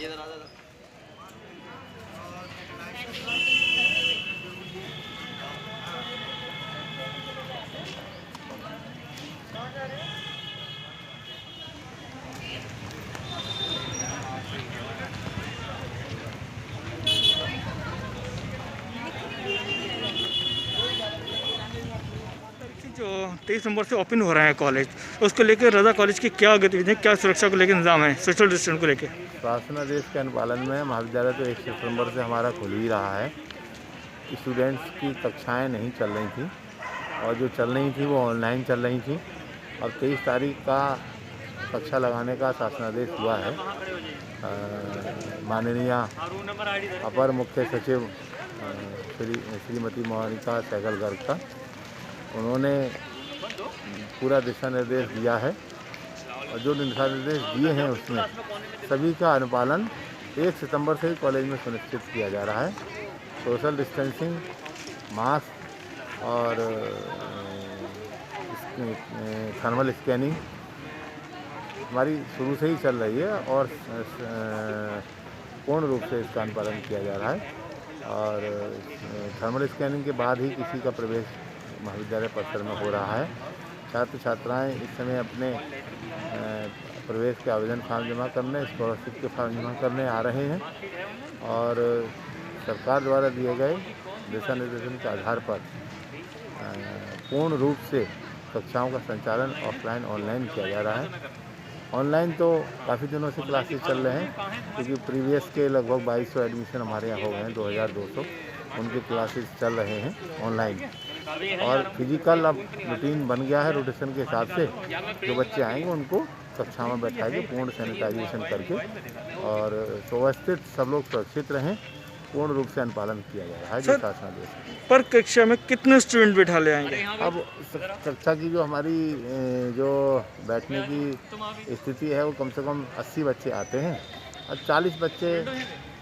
जो 23 नंबर से ओपन हो रहा है कॉलेज, उसको लेकर रजा कॉलेज की क्या गतिविधियाँ, क्या सुरक्षा को लेकर इंतजाम है, सोशल डिस्टेंस को लेकर? शासनादेश के अनुपालन में महाविद्यालय तो 1 सितंबर से हमारा खुल ही रहा है। स्टूडेंट्स की कक्षाएं नहीं चल रही थी और जो चल रही थी वो ऑनलाइन चल रही थी। अब 23 तारीख का कक्षा लगाने का शासनादेश हुआ है। माननीय अपर मुख्य सचिव श्रीमती मोनिका सहगल गर्ग का, उन्होंने पूरा दिशा निर्देश दिया है और जो दिशा निर्देश दिए हैं उसमें सभी का अनुपालन 1 सितंबर से ही कॉलेज में सुनिश्चित किया जा रहा है। सोशल डिस्टेंसिंग, मास्क और थर्मल स्कैनिंग हमारी शुरू से ही चल रही है और पूर्ण रूप से इसका अनुपालन किया जा रहा है। और थर्मल स्कैनिंग के बाद ही किसी का प्रवेश महाविद्यालय परिसर में हो रहा है। छात्र छात्राएं इस समय अपने प्रवेश के आवेदन फॉर्म जमा करने, स्कॉलरशिप के फॉर्म जमा करने आ रहे हैं और सरकार द्वारा दिए गए दिशा निर्देशन के आधार पर पूर्ण रूप से कक्षाओं का संचालन ऑफलाइन ऑनलाइन किया जा रहा है। ऑनलाइन तो काफ़ी दिनों से क्लासेस चल रहे हैं, क्योंकि प्रीवियस के लगभग 2200 एडमिशन हमारे यहाँ हो गए हैं, 2200 उनके क्लासेस चल रहे हैं ऑनलाइन। और फिजिकल अब रूटीन बन गया है, रोटेशन के हिसाब से जो बच्चे आएंगे उनको कक्षा में बैठाएंगे पूर्ण सैनिटाइजेशन करके, और सुव्यवस्थित सब लोग सुरक्षित रहें, पूर्ण रूप से अनुपालन किया जा रहा है। जो शासनादेश पर कक्षा में कितने स्टूडेंट बैठा ले आएंगे? अब कक्षा की जो हमारी जो बैठने की स्थिति है वो कम से कम 80 बच्चे आते हैं और 40 बच्चे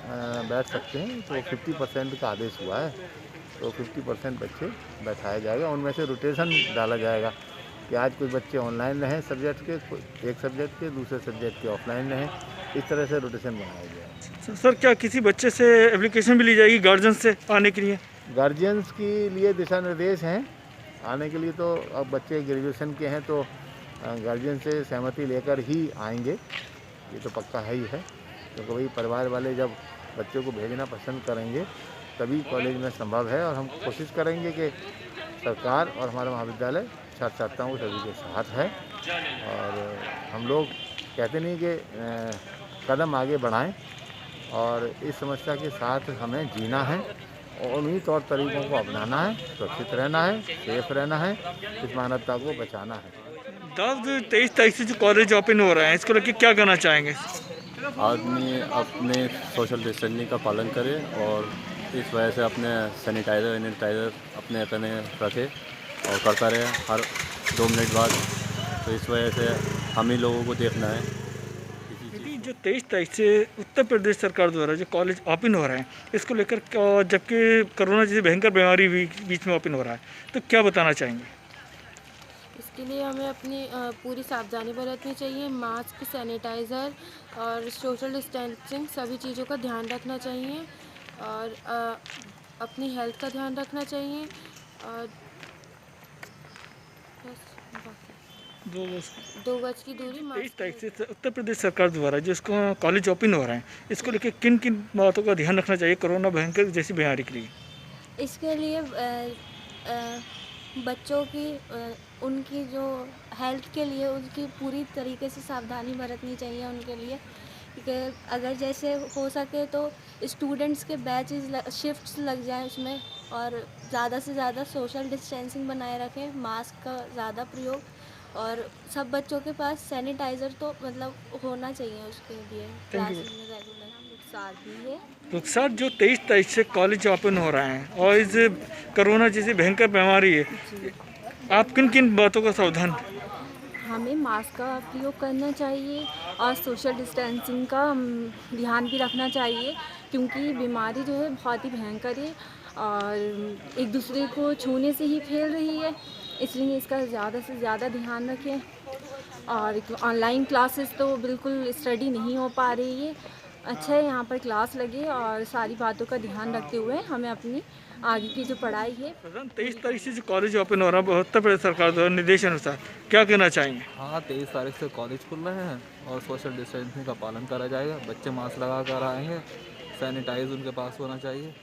बैठ सकते हैं, तो 50% का आदेश हुआ है, तो 50% बच्चे बैठाया जाएगा। उनमें से रोटेशन डाला जाएगा कि आज कुछ बच्चे ऑनलाइन रहें सब्जेक्ट के, एक सब्जेक्ट के, दूसरे सब्जेक्ट के ऑफलाइन रहें, इस तरह से रोटेशन बनाया गया। सर, क्या किसी बच्चे से एप्लीकेशन भी ली जाएगी गार्जियन से आने के लिए? गार्जियंस के लिए दिशा निर्देश हैं आने के लिए। तो अब बच्चे ग्रेजुएशन के हैं तो गार्जियन से सहमति लेकर ही आएंगे, ये तो पक्का है ही है, क्योंकि भाई परिवार वाले जब बच्चों को भेजना पसंद करेंगे तभी कॉलेज में संभव है। और हम कोशिश करेंगे कि सरकार और हमारा महाविद्यालय छात्र छात्राओं सभी के साथ है, और हम लोग कहते नहीं कि कदम आगे बढ़ाएं, और इस समस्या के साथ हमें जीना है और उन्हीं तौर तरीकों को अपनाना है, सुरक्षित रहना है, सेफ रहना है, इस मानवता को बचाना है। 23 तारीख से जो कॉलेज ओपन हो रहा है, इसको लेकर क्या करना चाहेंगे? आदमी अपने सोशल डिस्टेंसिंग का पालन करे और इस वजह से अपने सैनिटाइज़र अपने अपने रखे और करता रहे हर 2 मिनट बाद। तो इस वजह से हम ही लोगों को देखना है। जो 23 तारीख से उत्तर प्रदेश सरकार द्वारा जो कॉलेज ओपन हो रहा है, इसको लेकर जबकि कोरोना जैसी भयंकर बीमारी बीच में ओपन हो रहा है, तो क्या बताना चाहेंगे? इसके लिए हमें अपनी पूरी सावधानी बरतनी चाहिए। मास्क, सैनिटाइज़र और सोशल डिस्टेंसिंग सभी चीज़ों का ध्यान रखना चाहिए और अपनी हेल्थ का ध्यान रखना चाहिए। और 2 गज की दूरी। 23 तारीख से उत्तर प्रदेश सरकार द्वारा जो इसको कॉलेज ओपन हो रहा है, इसको लेकर किन किन बातों का ध्यान रखना चाहिए कोरोना भयंकर जैसी बीमारी के लिए? इसके लिए बच्चों की उनकी जो हेल्थ के लिए उनकी पूरी तरीके से सावधानी बरतनी चाहिए उनके लिए, कि अगर जैसे हो सके तो स्टूडेंट्स के बैचेस शिफ्ट्स लग जाए उसमें, और ज़्यादा से ज़्यादा सोशल डिस्टेंसिंग बनाए रखें, मास्क का ज़्यादा प्रयोग, और सब बच्चों के पास सैनिटाइज़र तो मतलब होना चाहिए उसके लिए क्लासेस में रेगुलर। रुखसार भी है। रुखसार जो 23 तारीख से कॉलेज ओपन हो रहा है और इस कोरोना जैसी भयंकर बीमारी है, आप किन किन बातों का सावधान? हमें मास्क का प्रयोग करना चाहिए और सोशल डिस्टेंसिंग का ध्यान भी रखना चाहिए, क्योंकि बीमारी जो है बहुत ही भयंकर है और एक दूसरे को छूने से ही फैल रही है, इसलिए इसका ज़्यादा से ज़्यादा ध्यान रखें। और ऑनलाइन क्लासेस तो बिल्कुल स्टडी नहीं हो पा रही है, अच्छा है, यहाँ पर क्लास लगी और सारी बातों का ध्यान रखते हुए हमें अपनी आगे की जो पढ़ाई है। प्रधान 23 तारीख से जो कॉलेज ओपन हो रहा है उत्तर प्रदेश सरकार द्वारा निर्देश अनुसार, क्या कहना चाहेंगे? हाँ, 23 तारीख से कॉलेज खुल रहे हैं और सोशल डिस्टेंसिंग का पालन करा जाएगा। बच्चे मास्क लगा कर आएंगे, सैनिटाइज उनके पास होना चाहिए।